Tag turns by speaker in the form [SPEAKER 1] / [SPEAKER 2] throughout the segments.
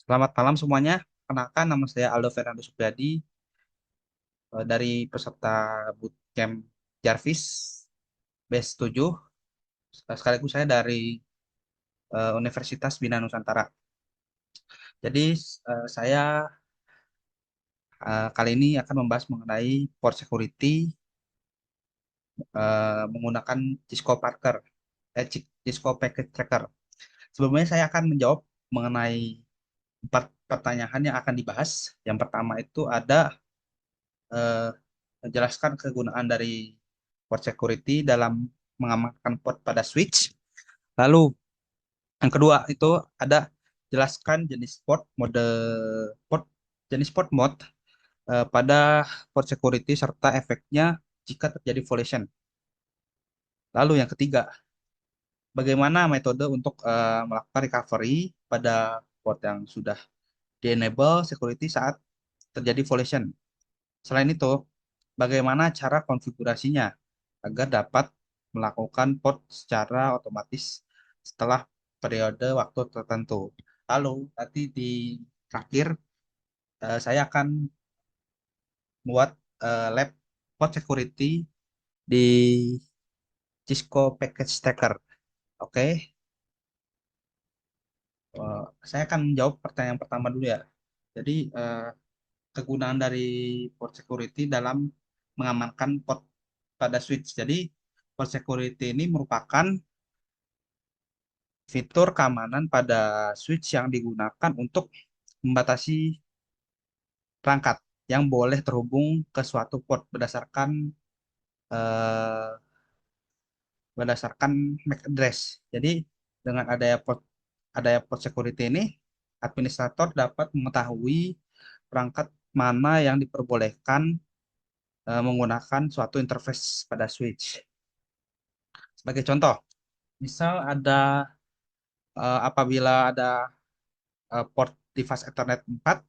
[SPEAKER 1] Selamat malam semuanya. Kenalkan nama saya Aldo Fernando Supriyadi dari peserta Bootcamp Jarvis Base 7. Sekaligus saya dari Universitas Bina Nusantara. Jadi saya kali ini akan membahas mengenai port security menggunakan Cisco Parker, Cisco Packet Tracker. Sebelumnya saya akan menjawab mengenai 4 pertanyaan yang akan dibahas. Yang pertama itu ada eh, menjelaskan kegunaan dari port security dalam mengamankan port pada switch. Lalu yang kedua itu ada jelaskan jenis port mode port jenis port mode pada port security serta efeknya jika terjadi violation. Lalu yang ketiga, bagaimana metode untuk melakukan recovery pada port yang sudah di-enable security saat terjadi violation. Selain itu, bagaimana cara konfigurasinya agar dapat melakukan port secara otomatis setelah periode waktu tertentu. Lalu nanti di terakhir saya akan buat lab port security di Cisco Package Tracker. Oke. Saya akan menjawab pertanyaan pertama dulu ya. Jadi kegunaan dari port security dalam mengamankan port pada switch. Jadi port security ini merupakan fitur keamanan pada switch yang digunakan untuk membatasi perangkat yang boleh terhubung ke suatu port eh, berdasarkan MAC address. Jadi dengan adanya port security ini, administrator dapat mengetahui perangkat mana yang diperbolehkan menggunakan suatu interface pada switch. Sebagai contoh, misal apabila ada port device Ethernet 4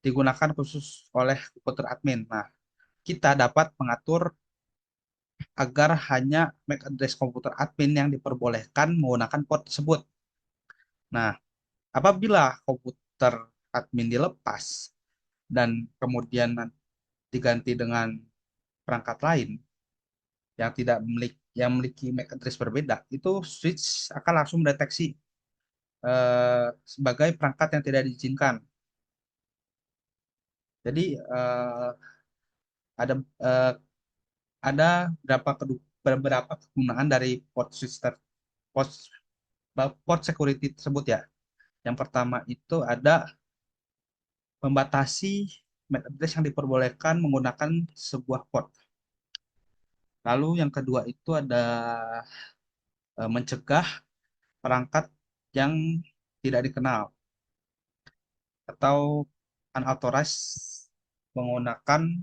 [SPEAKER 1] digunakan khusus oleh komputer admin. Nah, kita dapat mengatur agar hanya MAC address komputer admin yang diperbolehkan menggunakan port tersebut. Nah, apabila komputer admin dilepas dan kemudian diganti dengan perangkat lain yang memiliki MAC address berbeda, itu switch akan langsung mendeteksi sebagai perangkat yang tidak diizinkan. Jadi ada eh, ada beberapa kegunaan dari port, port security tersebut ya. Yang pertama itu ada membatasi MAC address yang diperbolehkan menggunakan sebuah port. Lalu yang kedua itu ada mencegah perangkat yang tidak dikenal atau unauthorized menggunakan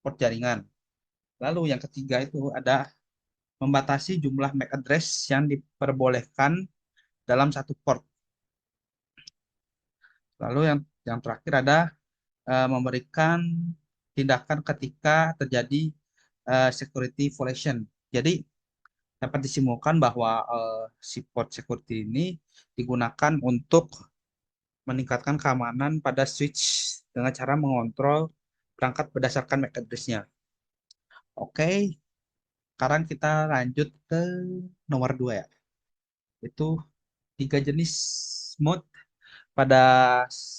[SPEAKER 1] port jaringan. Lalu yang ketiga itu ada membatasi jumlah MAC address yang diperbolehkan dalam satu port. Lalu yang terakhir ada memberikan tindakan ketika terjadi security violation. Jadi dapat disimpulkan bahwa si port security ini digunakan untuk meningkatkan keamanan pada switch dengan cara mengontrol perangkat berdasarkan MAC address-nya. Oke, sekarang kita lanjut ke nomor 2 ya. Itu 3 jenis mode pada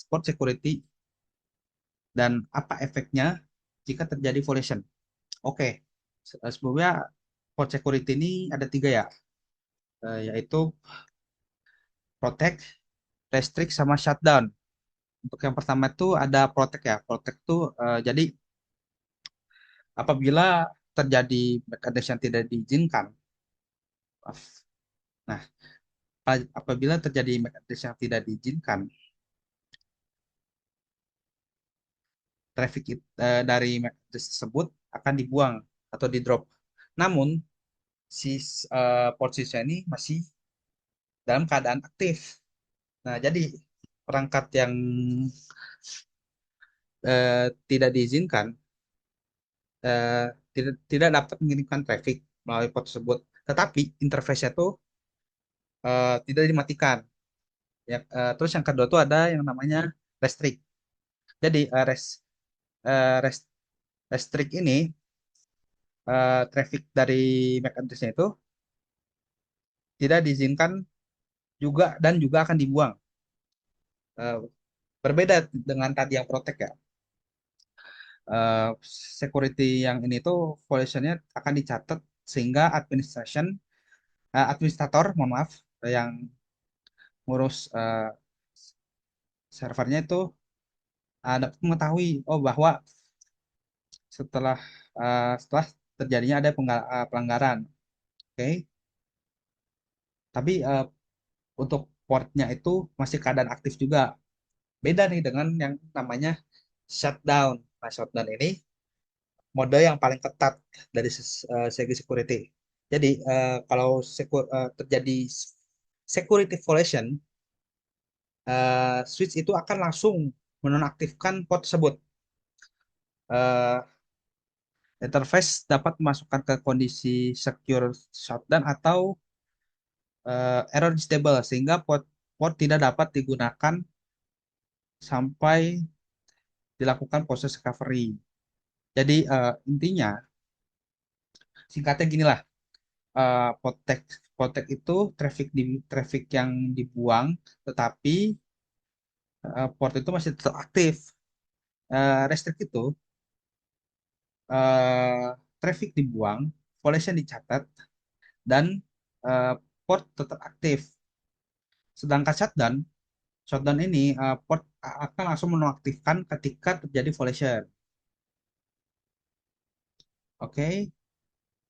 [SPEAKER 1] port security dan apa efeknya jika terjadi violation. Oke, sebelumnya port security ini ada 3 ya, yaitu protect, restrict, sama shutdown. Untuk yang pertama itu ada protect ya. Protect itu jadi apabila terjadi backdash yang tidak diizinkan, maaf. Nah, apabila terjadi backdash yang tidak diizinkan, traffic dari backdash tersebut akan dibuang atau di drop. Namun si port switch ini masih dalam keadaan aktif. Nah, jadi perangkat yang tidak diizinkan eh, tidak dapat mengirimkan traffic melalui port tersebut. Tetapi interface-nya itu tidak dimatikan. Ya, terus yang kedua tuh ada yang namanya restrict. Jadi eh, res- restrict ini traffic dari MAC address-nya itu tidak diizinkan juga dan juga akan dibuang. Eh, Berbeda dengan tadi yang protect ya. eh, Security yang ini tuh violation-nya akan dicatat sehingga administrator, mohon maaf, yang ngurus servernya itu dapat mengetahui oh bahwa setelah setelah terjadinya ada pelanggaran. Oke. Tapi untuk portnya itu masih keadaan aktif juga. Beda nih dengan yang namanya shutdown. Nah, shutdown ini mode yang paling ketat dari segi security. Jadi kalau terjadi security violation, switch itu akan langsung menonaktifkan port tersebut. Eh, Interface dapat memasukkan ke kondisi secure shutdown atau error disable sehingga port tidak dapat digunakan sampai dilakukan proses recovery. Jadi intinya singkatnya gini lah, potek potek itu traffic yang dibuang, tetapi port itu masih tetap aktif. Restrict itu eh, traffic dibuang, violation dicatat, dan eh, port tetap aktif. Sedangkan shutdown ini port akan langsung menonaktifkan ketika terjadi violation. Oke,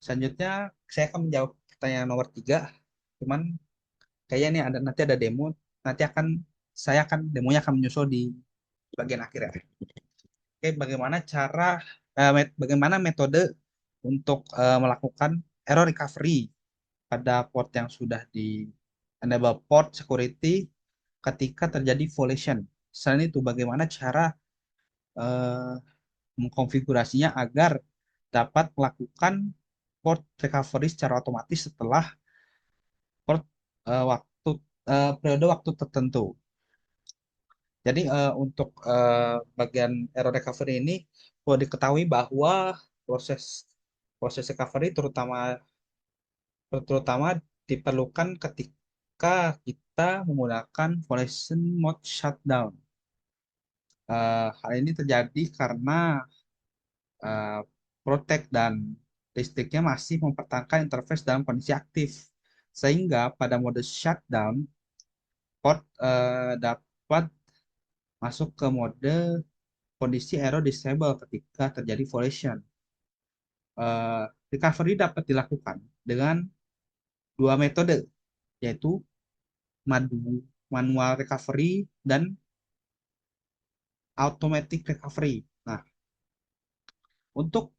[SPEAKER 1] selanjutnya saya akan menjawab pertanyaan nomor 3. Cuman kayaknya nih nanti ada demo, nanti saya akan demonya akan menyusul di bagian akhir ya. Oke, bagaimana metode untuk melakukan error recovery pada port yang sudah di enable port security ketika terjadi violation. Selain itu, bagaimana cara eh, mengkonfigurasinya agar dapat melakukan port recovery secara otomatis setelah port waktu periode waktu tertentu. Jadi untuk bagian error recovery ini perlu diketahui bahwa proses proses recovery terutama diperlukan ketika kita menggunakan Violation Mode Shutdown. Hal ini terjadi karena eh, Protect dan listriknya masih mempertahankan interface dalam kondisi aktif. Sehingga pada mode shutdown, port dapat masuk ke mode kondisi error disable ketika terjadi violation. Eh, Recovery dapat dilakukan dengan dua metode, yaitu manual recovery dan automatic recovery. Nah, untuk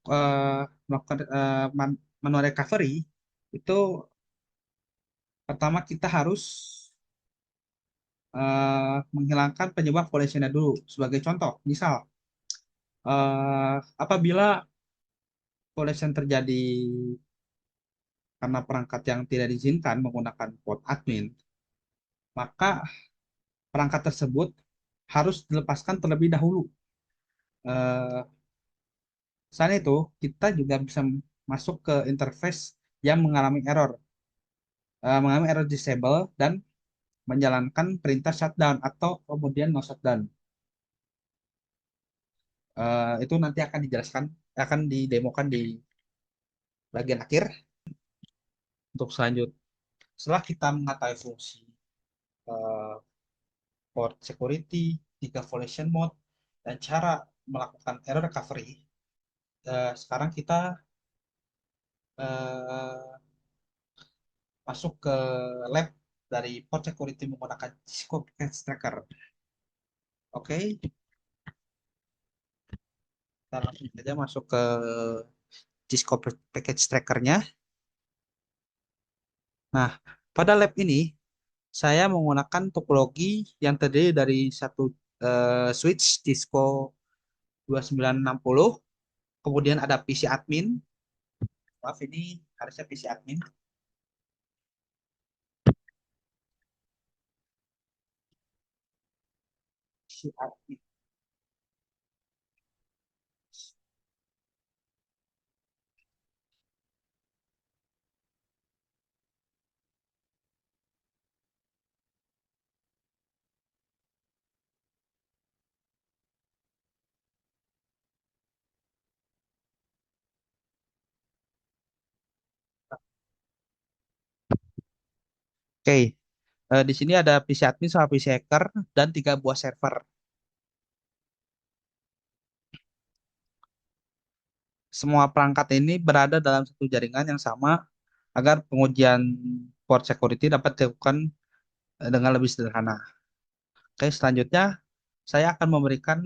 [SPEAKER 1] melakukan manual recovery itu pertama kita harus menghilangkan penyebab violation-nya dulu. Sebagai contoh, misal apabila violation terjadi karena perangkat yang tidak diizinkan menggunakan port admin, maka perangkat tersebut harus dilepaskan terlebih dahulu. Eh, Selain itu, kita juga bisa masuk ke interface yang mengalami error disable dan menjalankan perintah shutdown atau kemudian no shutdown. Itu nanti akan didemokan di bagian akhir. Untuk setelah kita mengetahui fungsi eh, port security, tiga violation mode, dan cara melakukan error recovery, sekarang kita eh, masuk ke lab dari port security menggunakan Cisco Packet Tracker. Oke, kita langsung saja masuk ke Cisco Package Tracker-nya. Nah, pada lab ini saya menggunakan topologi yang terdiri dari satu switch Cisco 2960, kemudian ada PC admin. Maaf, ini harusnya PC admin. si admin. Oke, di sini ada PC admin sama PC hacker dan 3 buah server. Semua perangkat ini berada dalam satu jaringan yang sama agar pengujian port security dapat dilakukan dengan lebih sederhana. Oke, selanjutnya saya akan memberikan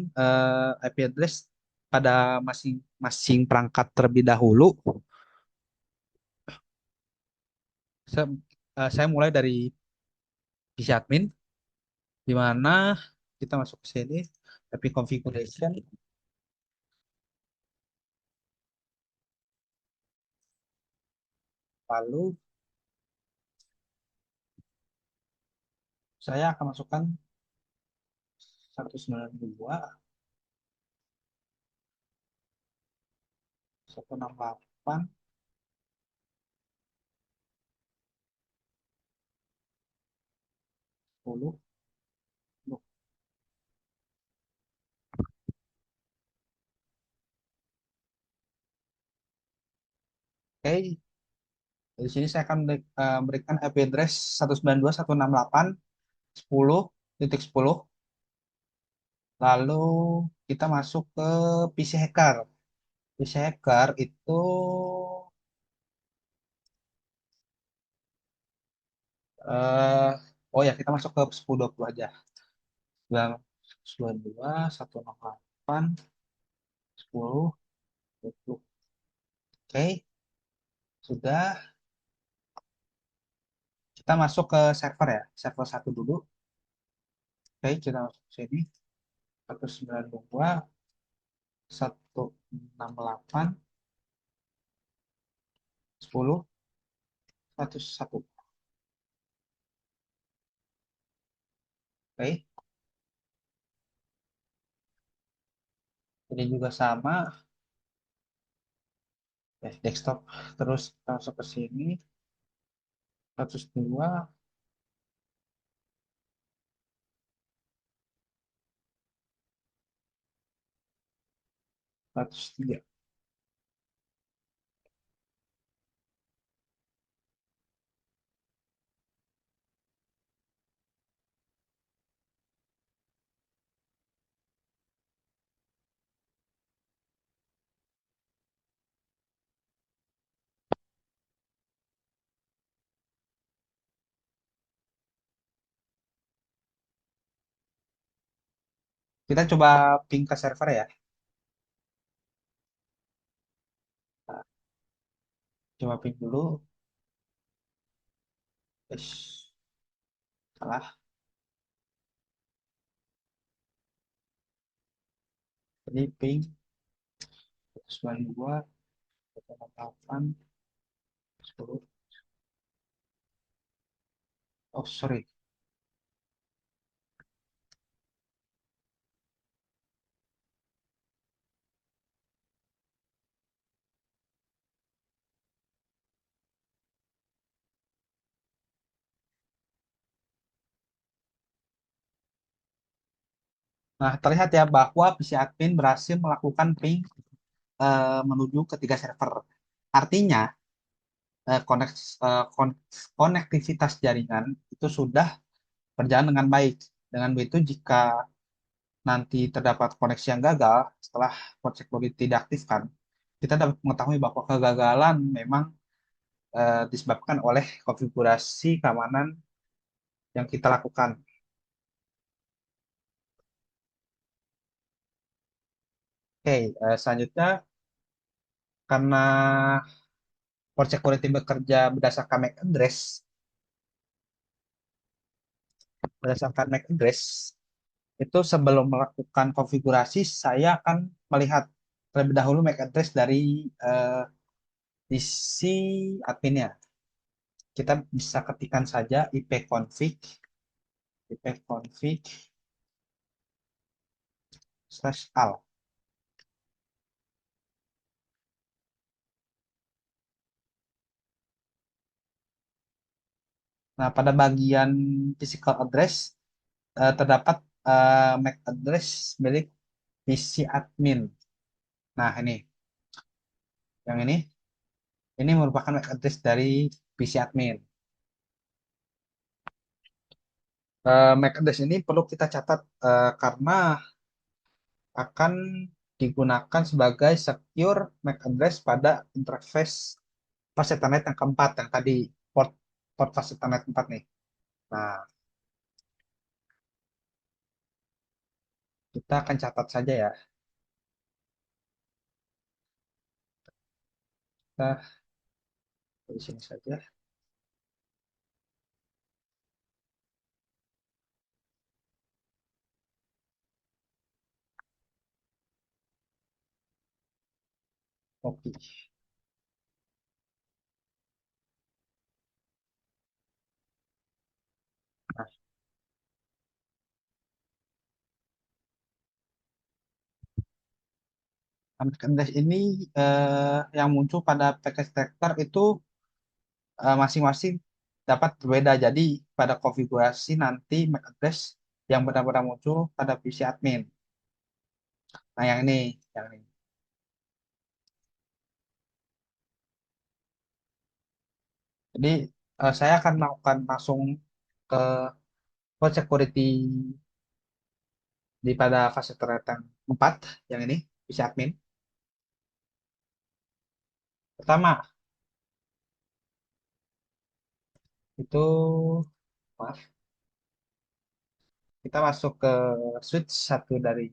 [SPEAKER 1] IP address pada masing-masing perangkat terlebih dahulu. Saya, saya mulai dari PC admin, di mana kita masuk ke sini, IP configuration, lalu saya akan masukkan 192, 168, 10. Oke, di sini saya akan berikan IP address 192.168.10.10. Lalu kita masuk ke PC hacker. PC hacker itu eh oh ya, kita masuk ke 10.20 aja. 192, 168, 10, 20. Oke, sudah. Kita masuk ke server ya. Server satu dulu. Oke, kita masuk ke sini. 192, 168, 10, 101. Oke, ini juga sama. Ya, desktop. Terus kita masuk ke sini. 102, 103. Kita coba ping ke server ya. Nah, coba ping dulu. Yes. Salah. Ini ping 192, 168, 10. Oh, sorry. Nah, terlihat ya bahwa PC admin berhasil melakukan ping menuju ke 3 server. Artinya, eh, koneks, eh, kon- konektivitas jaringan itu sudah berjalan dengan baik. Dengan begitu, jika nanti terdapat koneksi yang gagal setelah port security diaktifkan, kita dapat mengetahui bahwa kegagalan memang disebabkan oleh konfigurasi keamanan yang kita lakukan. Oke, selanjutnya karena port security bekerja berdasarkan MAC address, itu sebelum melakukan konfigurasi saya akan melihat terlebih dahulu MAC address dari eh, PC adminnya. Kita bisa ketikkan saja ipconfig, slash al. Nah, pada bagian physical address terdapat MAC address milik PC admin. Nah, yang ini merupakan MAC address dari PC admin. MAC address ini perlu kita catat karena akan digunakan sebagai secure MAC address pada interface fast Ethernet yang keempat, yang tadi port port fast Ethernet 4 nih. Nah, kita akan catat saja ya. Kita di sini saja. Oke. Nah, MAC address ini yang muncul pada package tracker itu masing-masing dapat berbeda. Jadi pada konfigurasi nanti MAC address yang benar-benar muncul pada PC admin. Nah, yang ini. Jadi saya akan melakukan langsung ke code security di pada fase yang 4, yang ini PC admin. Pertama itu, maaf, kita masuk ke switch satu dari,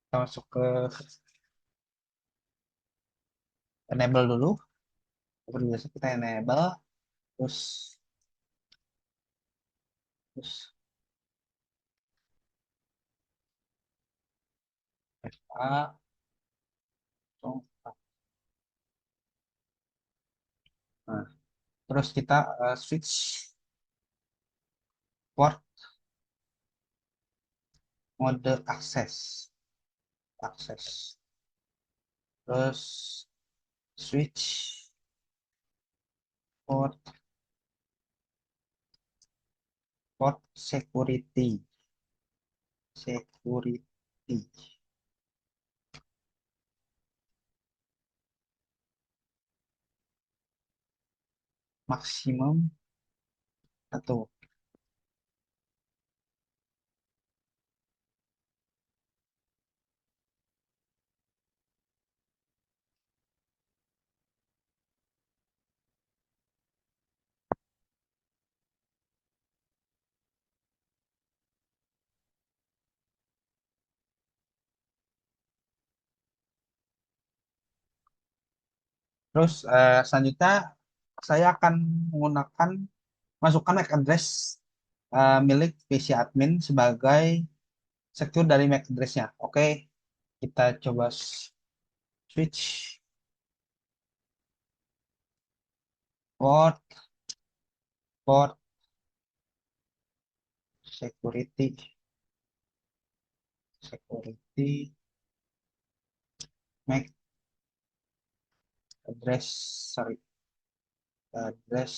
[SPEAKER 1] kita masuk ke enable dulu. Seperti biasa kita enable, terus terus FA, langsung. Nah, terus kita switch port mode akses, terus switch port port security maksimum satu. Terus selanjutnya saya akan menggunakan masukkan MAC address milik PC admin sebagai secure dari MAC address-nya. Oke, kita coba switch port port security MAC address, sorry, address.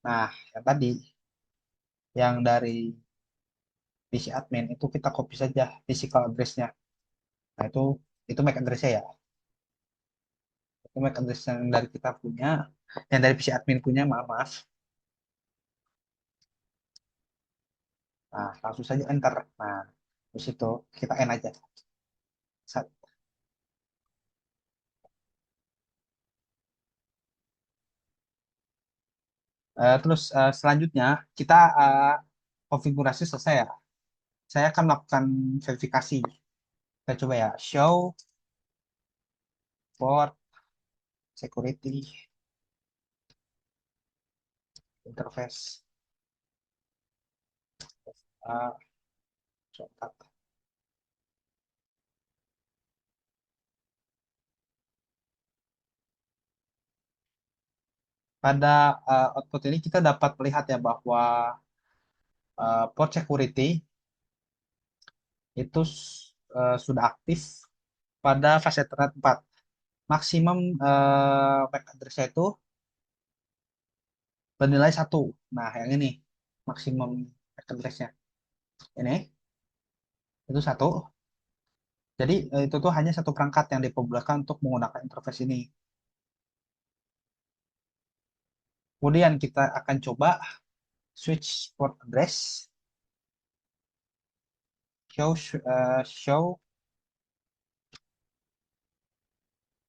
[SPEAKER 1] Nah, yang tadi yang dari PC admin itu kita copy saja physical address-nya. Nah, itu MAC address-nya ya. Itu MAC address yang dari kita punya, yang dari PC admin punya, maaf, maaf. Nah, langsung saja enter. Nah, terus itu kita N aja. Terus selanjutnya kita konfigurasi selesai ya. Saya akan melakukan verifikasi. Kita coba ya, show port security interface. Uh, Shortcut. Pada output ini kita dapat melihat ya bahwa port security itu sudah aktif pada fase Ethernet 4. Maksimum MAC address-nya itu bernilai 1. Nah, yang ini maksimum MAC address-nya. Ini itu 1. Jadi itu tuh hanya satu perangkat yang diperbolehkan untuk menggunakan interface ini. Kemudian kita akan coba switch port address, show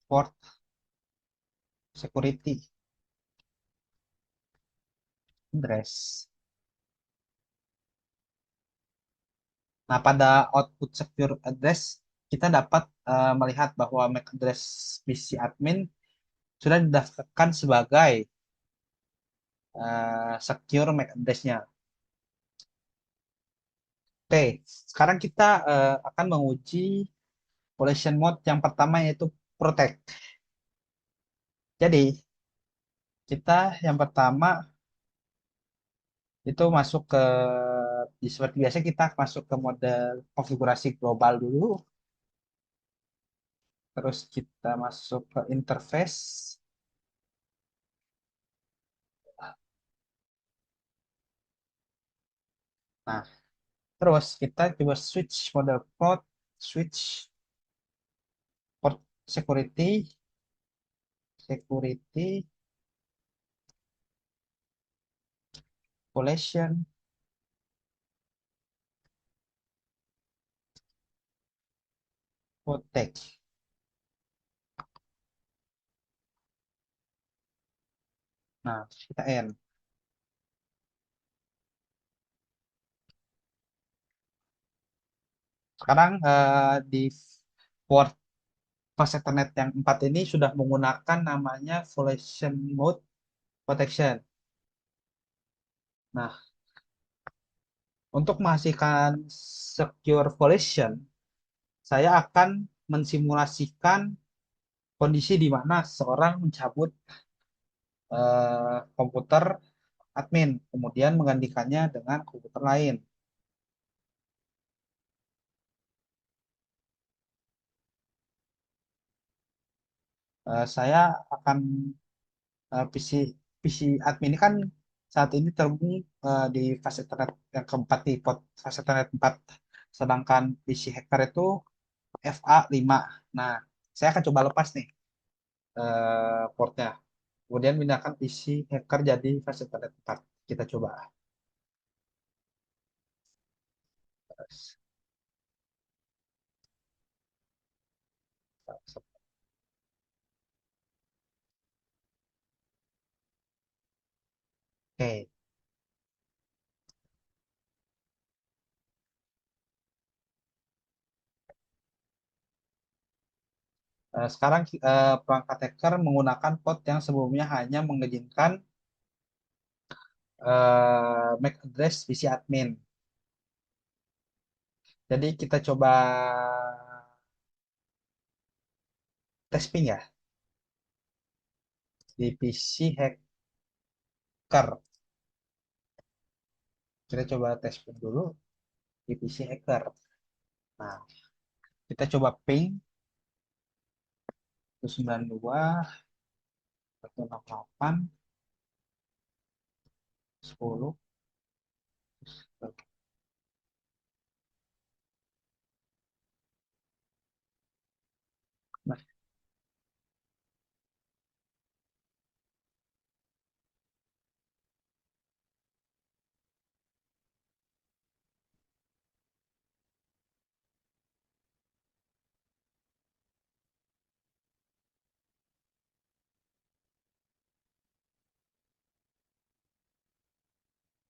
[SPEAKER 1] port security address. Nah, pada output secure address kita dapat melihat bahwa MAC address PC admin sudah didaftarkan sebagai secure MAC address-nya. Oke, sekarang kita akan menguji collision mode yang pertama yaitu protect. Jadi, kita yang pertama itu masuk ke seperti biasa kita masuk ke mode konfigurasi global dulu, terus kita masuk ke interface. Nah, terus kita coba switch mode port, switch port security, security, collision, protect. Nah, kita end. Sekarang di port fast Ethernet yang 4 ini sudah menggunakan namanya collision mode protection. Nah, untuk menghasilkan secure collision, saya akan mensimulasikan kondisi di mana seorang mencabut komputer admin, kemudian menggantikannya dengan komputer lain. Saya akan PC PC admin ini kan saat ini terhubung di fase Ethernet yang keempat di port fase Ethernet 4. Sedangkan PC hacker itu FA5. Nah, saya akan coba lepas nih portnya. Kemudian pindahkan PC hacker jadi fase Ethernet 4. Kita coba. Oke. Sekarang perangkat hacker menggunakan port yang sebelumnya hanya mengizinkan MAC address PC admin. Jadi kita coba tes ping ya di PC hacker. Kita coba tes ping dulu di PC hacker. Nah, kita coba ping 192, 168, 10. Nah,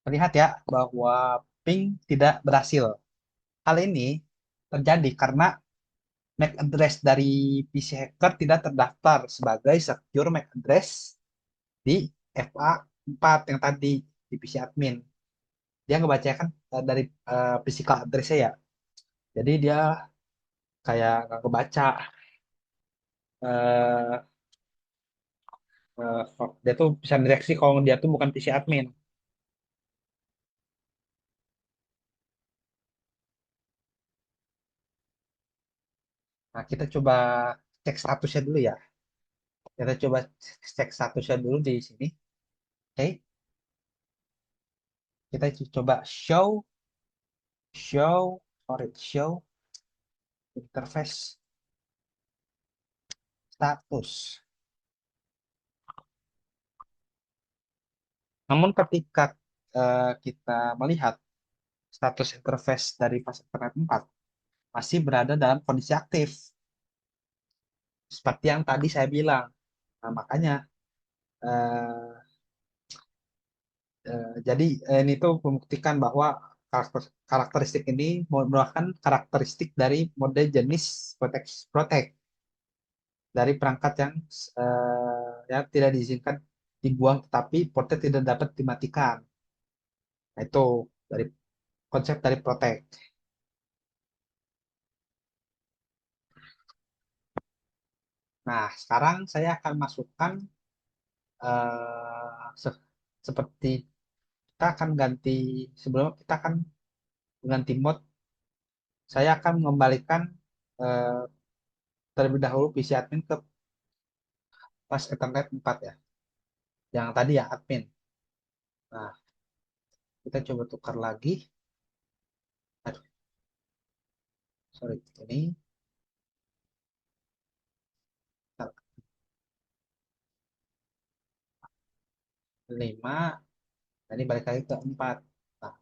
[SPEAKER 1] terlihat ya bahwa ping tidak berhasil. Hal ini terjadi karena MAC address dari PC hacker tidak terdaftar sebagai secure MAC address di FA4 yang tadi di PC admin. Dia ngebacakan dari physical address-nya ya. Jadi dia kayak nggak kebaca. eh, Dia tuh bisa deteksi kalau dia tuh bukan PC admin. Nah, kita coba cek statusnya dulu ya. Kita coba cek statusnya dulu di sini. Oke, kita coba show interface status. Namun ketika kita melihat status interface dari fase internet 4 masih berada dalam kondisi aktif. Seperti yang tadi saya bilang. Nah, makanya eh, jadi ini tuh membuktikan bahwa karakteristik ini merupakan karakteristik dari mode jenis protect dari perangkat yang tidak diizinkan dibuang tetapi portnya tidak dapat dimatikan. Nah, itu dari konsep dari protect. Nah, sekarang saya akan masukkan eh, se- seperti kita akan ganti sebelum kita akan mengganti mode, saya akan mengembalikan eh, terlebih dahulu PC admin ke pas Ethernet 4 ya. Yang tadi ya admin. Nah, kita coba tukar lagi. Aduh, sorry. Ini 5. Nah, ini balik lagi ke 4. Nah,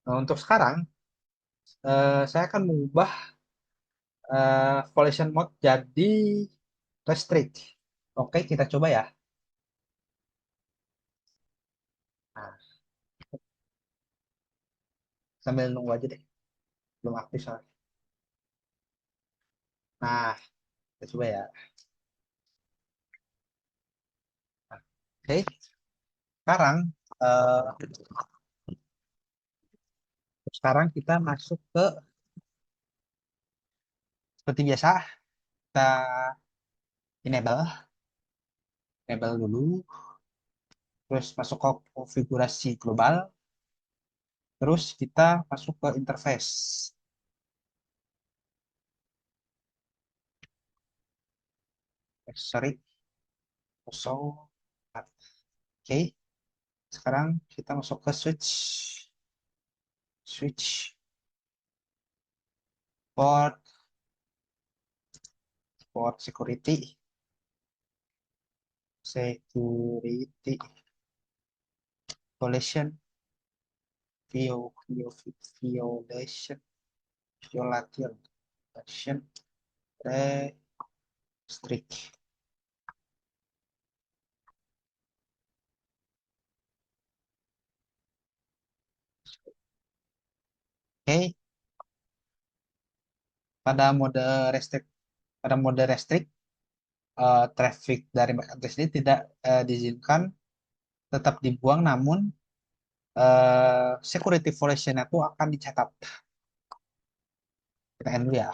[SPEAKER 1] nah, untuk sekarang saya akan mengubah collision mode jadi restrict. Oke, kita coba ya. Nah, sambil nunggu aja deh. Belum aktif soalnya. Nah, kita coba ya. Nah, oke, sekarang eh, sekarang kita masuk ke seperti biasa kita enable, enable dulu, terus masuk ke konfigurasi global, terus kita masuk ke interface. Sorry, kosong. Oke, sekarang kita masuk ke switch port, security, violation, violation, violation, restrict. Oke, pada mode restrict, traffic dari MAC address ini tidak diizinkan tetap dibuang, namun security violation itu akan dicatat. Kita end dulu ya.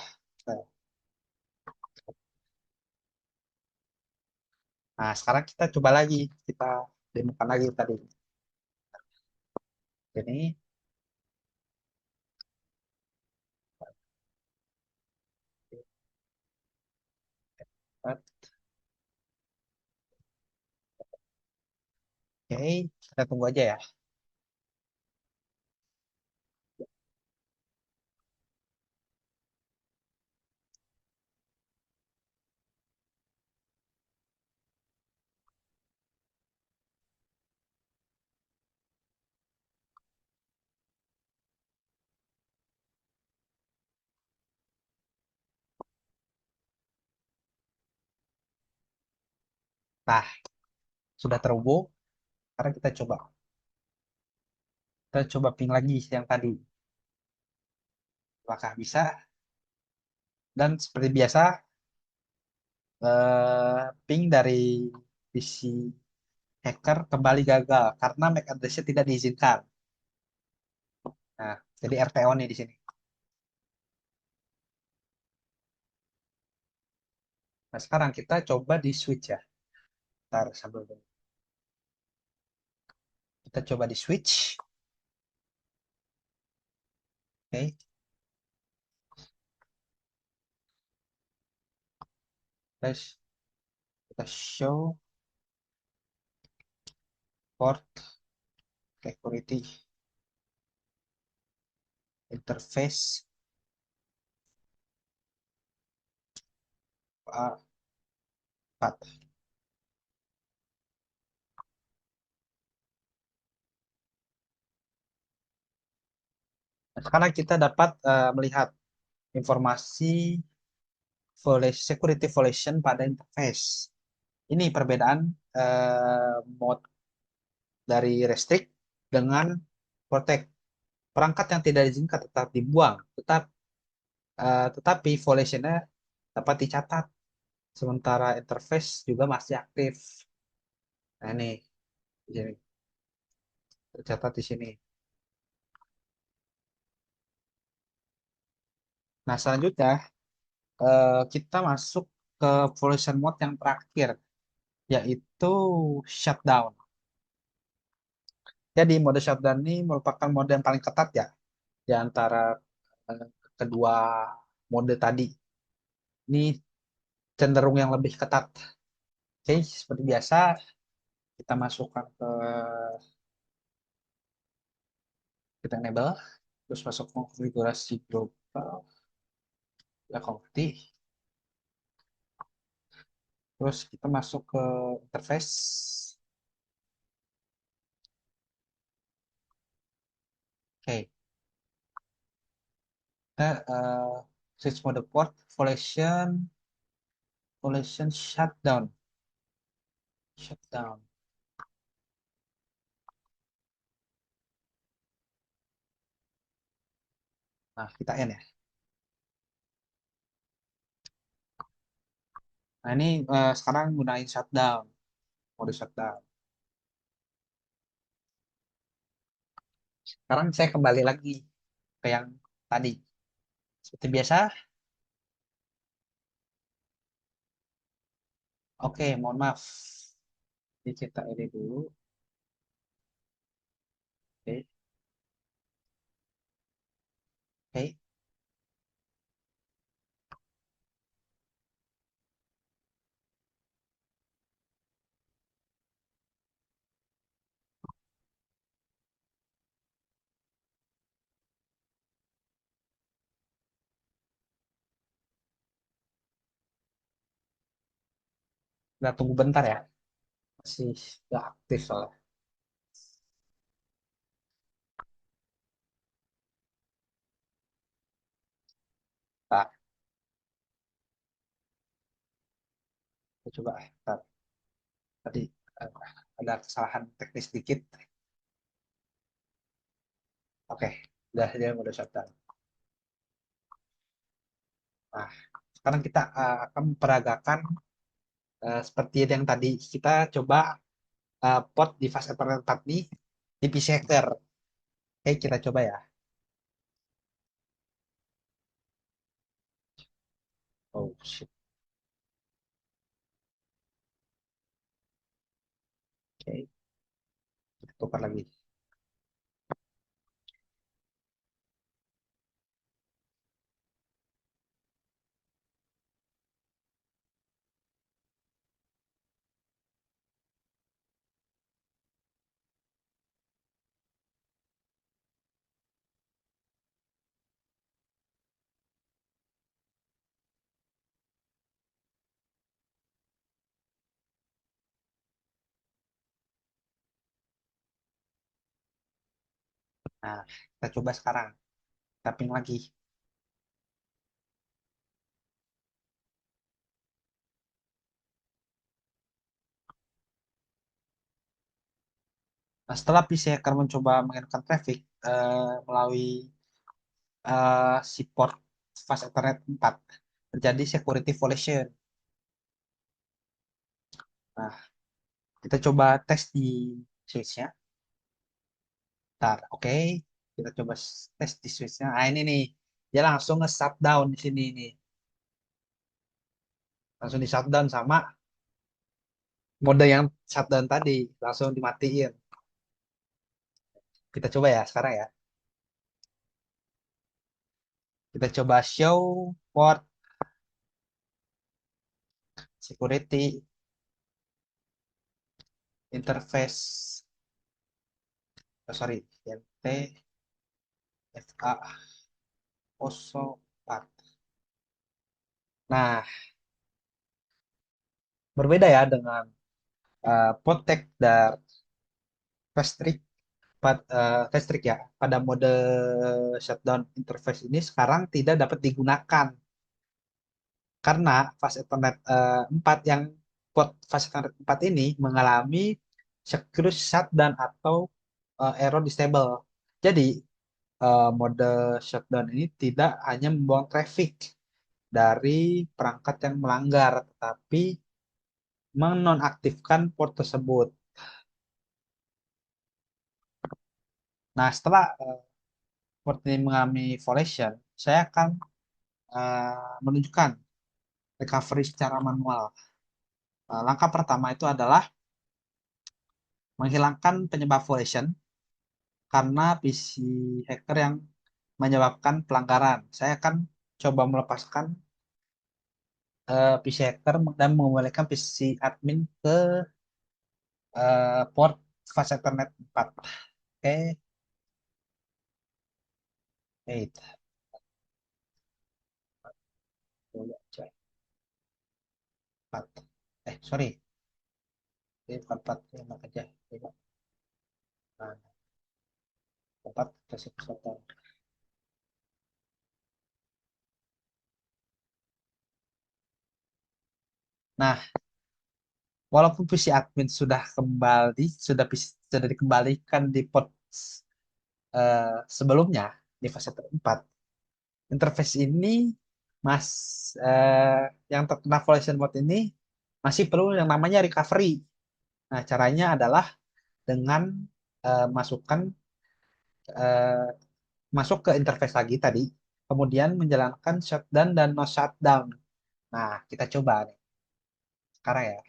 [SPEAKER 1] Nah, sekarang kita coba lagi, kita demokan lagi tadi. Ini oke, kita tunggu aja ya. Nah, sudah terhubung. Sekarang kita coba ping lagi yang tadi. Apakah bisa? Dan seperti biasa, ping dari PC hacker kembali gagal karena MAC address-nya tidak diizinkan. Nah, jadi RTO nih di sini. Nah, sekarang kita coba di switch ya. Ntar sambil dulu. Kita coba di switch. Oke, terus kita show port security interface A4. Nah, sekarang kita dapat melihat informasi security violation pada interface. Ini perbedaan mode dari restrict dengan protect. Perangkat yang tidak diizinkan tetap dibuang, tetapi violation-nya dapat dicatat. Sementara interface juga masih aktif. Nah, ini di sini tercatat di sini. Nah, selanjutnya kita masuk ke violation mode yang terakhir, yaitu shutdown. Jadi mode shutdown ini merupakan mode yang paling ketat ya di antara eh, kedua mode tadi. Ini cenderung yang lebih ketat. Oke, seperti biasa kita masukkan ke kita enable, terus masuk konfigurasi global, ya konfig, terus kita masuk ke interface. Oke, kita switch mode port, violation shutdown, shutdown. Nah, kita N ya. Nah, ini sekarang gunain shutdown, mode shutdown. Sekarang saya kembali lagi ke yang tadi. Seperti biasa, oke, mohon maaf. Jadi kita ini dulu. Oke, oke. Kita tunggu bentar ya. Masih nggak aktif soalnya. Nah, kita coba. Bentar. Tadi eh, ada kesalahan teknis sedikit. Oke, udah dia udah shutdown. Nah, sekarang kita akan memperagakan seperti yang tadi kita coba pot di fase Ethernet 4 nih di PC Hacker. Oke, kita coba ya. Oh shit. Oke, kita tukar lagi. Nah, kita coba sekarang. Tapping lagi. Nah, setelah PC Hacker mencoba mengirimkan traffic melalui si port fast Ethernet 4, terjadi security violation. Nah, Kita coba tes di switch-nya. Ntar, oke. Kita coba tes di switch-nya. Nah, ini nih. Dia langsung nge-shutdown di sini nih. Langsung di shutdown sama mode yang shutdown tadi. Langsung dimatiin. Kita coba ya sekarang ya. Kita coba show port security interface. Oh, sorry. NT FA 04. Nah, berbeda ya dengan Potek dan Fastrik Fastrik ya. Pada mode shutdown interface ini sekarang tidak dapat digunakan karena fast Ethernet 4 yang port fast Ethernet 4 ini mengalami secure shutdown atau error disable. Jadi mode shutdown ini tidak hanya membuang traffic dari perangkat yang melanggar, tetapi menonaktifkan port tersebut. Nah, setelah port ini mengalami violation, saya akan menunjukkan recovery secara manual. Langkah pertama itu adalah menghilangkan penyebab violation karena PC hacker yang menyebabkan pelanggaran. Saya akan coba melepaskan PC hacker dan mengembalikan PC admin ke port fast Ethernet 4. Oke, 8. Dulu aja. 4. Sorry. Ini bukan 4, 5 aja. 5. Nah, 4 kasih kesempatan. Nah, walaupun PC admin sudah kembali, sudah dikembalikan di port sebelumnya di fase 4, interface ini mas yang terkena collision mode ini masih perlu yang namanya recovery. Nah, caranya adalah dengan masukkan eh, masuk ke interface lagi tadi, kemudian menjalankan shutdown dan no shutdown. Nah, kita coba nih sekarang ya.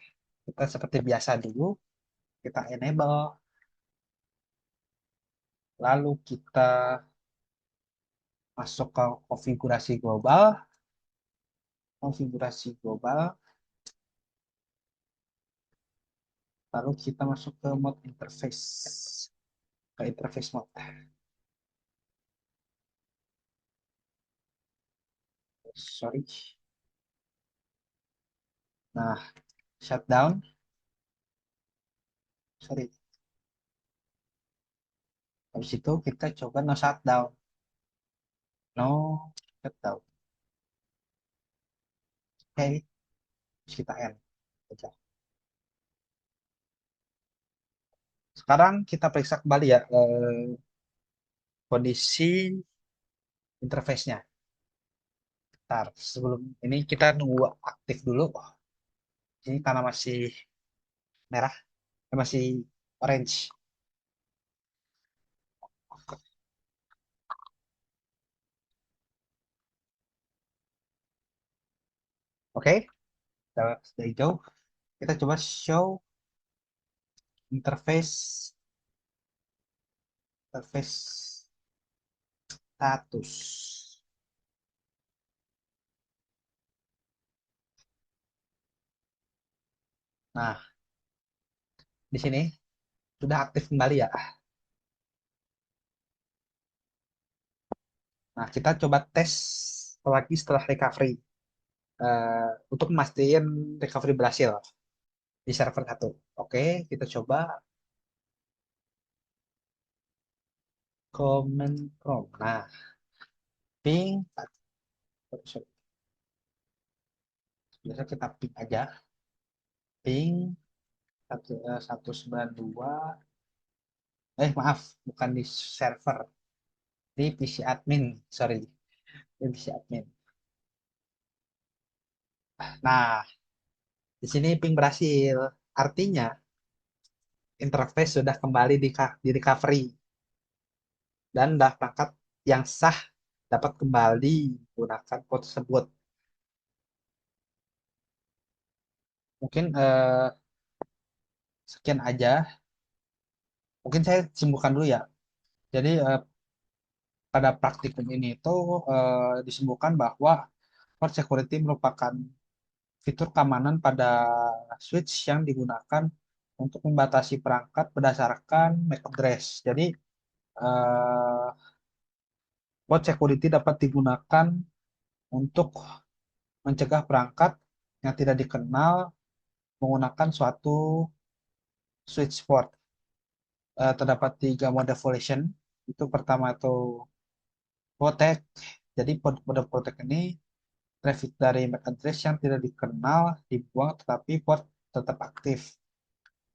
[SPEAKER 1] Kita seperti biasa dulu, kita enable, lalu kita masuk ke konfigurasi global, lalu kita masuk ke mode interface, ke interface mode. Sorry. Nah, shutdown, sorry. Habis itu kita coba no shutdown, no shutdown. Oke, terus kita end aja. Sekarang kita periksa kembali ya kondisi interface-nya. Ntar, sebelum ini kita nunggu aktif dulu. Ini karena masih merah, masih orange. Oke, sudah hijau. Kita coba show interface interface status. Nah, di sini sudah aktif kembali ya. Nah, kita coba tes lagi setelah recovery untuk memastikan recovery berhasil di server satu. Oke, kita coba command prompt. Nah, ping, biasa kita ping aja, ping 192. Maaf, bukan di server, di PC admin, sorry, di PC admin. Nah, di sini ping berhasil, artinya interface sudah kembali di recovery dan data perangkat yang sah dapat kembali menggunakan port tersebut. Mungkin sekian aja. Mungkin saya simpulkan dulu ya. Jadi pada praktikum ini itu disimpulkan bahwa port security merupakan fitur keamanan pada switch yang digunakan untuk membatasi perangkat berdasarkan MAC address. Jadi eh, port security dapat digunakan untuk mencegah perangkat yang tidak dikenal menggunakan suatu switch port. Terdapat tiga mode violation. Itu pertama itu protect. Jadi mode protect ini traffic dari MAC address yang tidak dikenal dibuang tetapi port tetap aktif.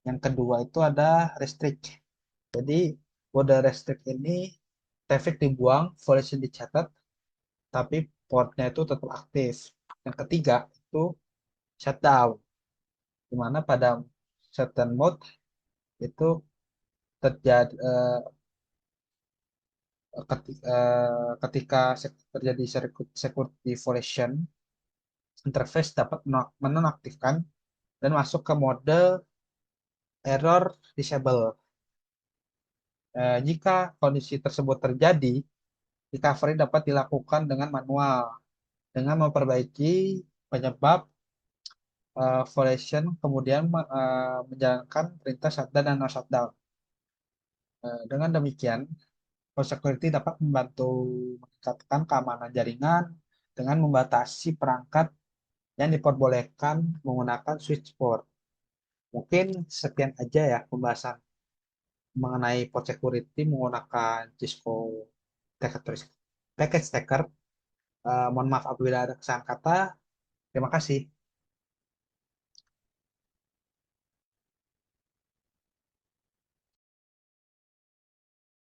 [SPEAKER 1] Yang kedua itu ada restrict. Jadi mode restrict ini traffic dibuang, violation dicatat, tapi portnya itu tetap aktif. Yang ketiga itu shutdown, di mana pada shutdown mode itu terjadi ketika terjadi security violation, interface dapat menonaktifkan dan masuk ke mode error disable. Jika kondisi tersebut terjadi, recovery dapat dilakukan dengan manual dengan memperbaiki penyebab violation, kemudian menjalankan perintah shutdown dan no shutdown. Dengan demikian, Cloud Security dapat membantu meningkatkan keamanan jaringan dengan membatasi perangkat yang diperbolehkan menggunakan switch port. Mungkin sekian aja ya pembahasan mengenai port security menggunakan Cisco Packet Tracker. Mohon maaf apabila ada kesalahan kata. Terima kasih.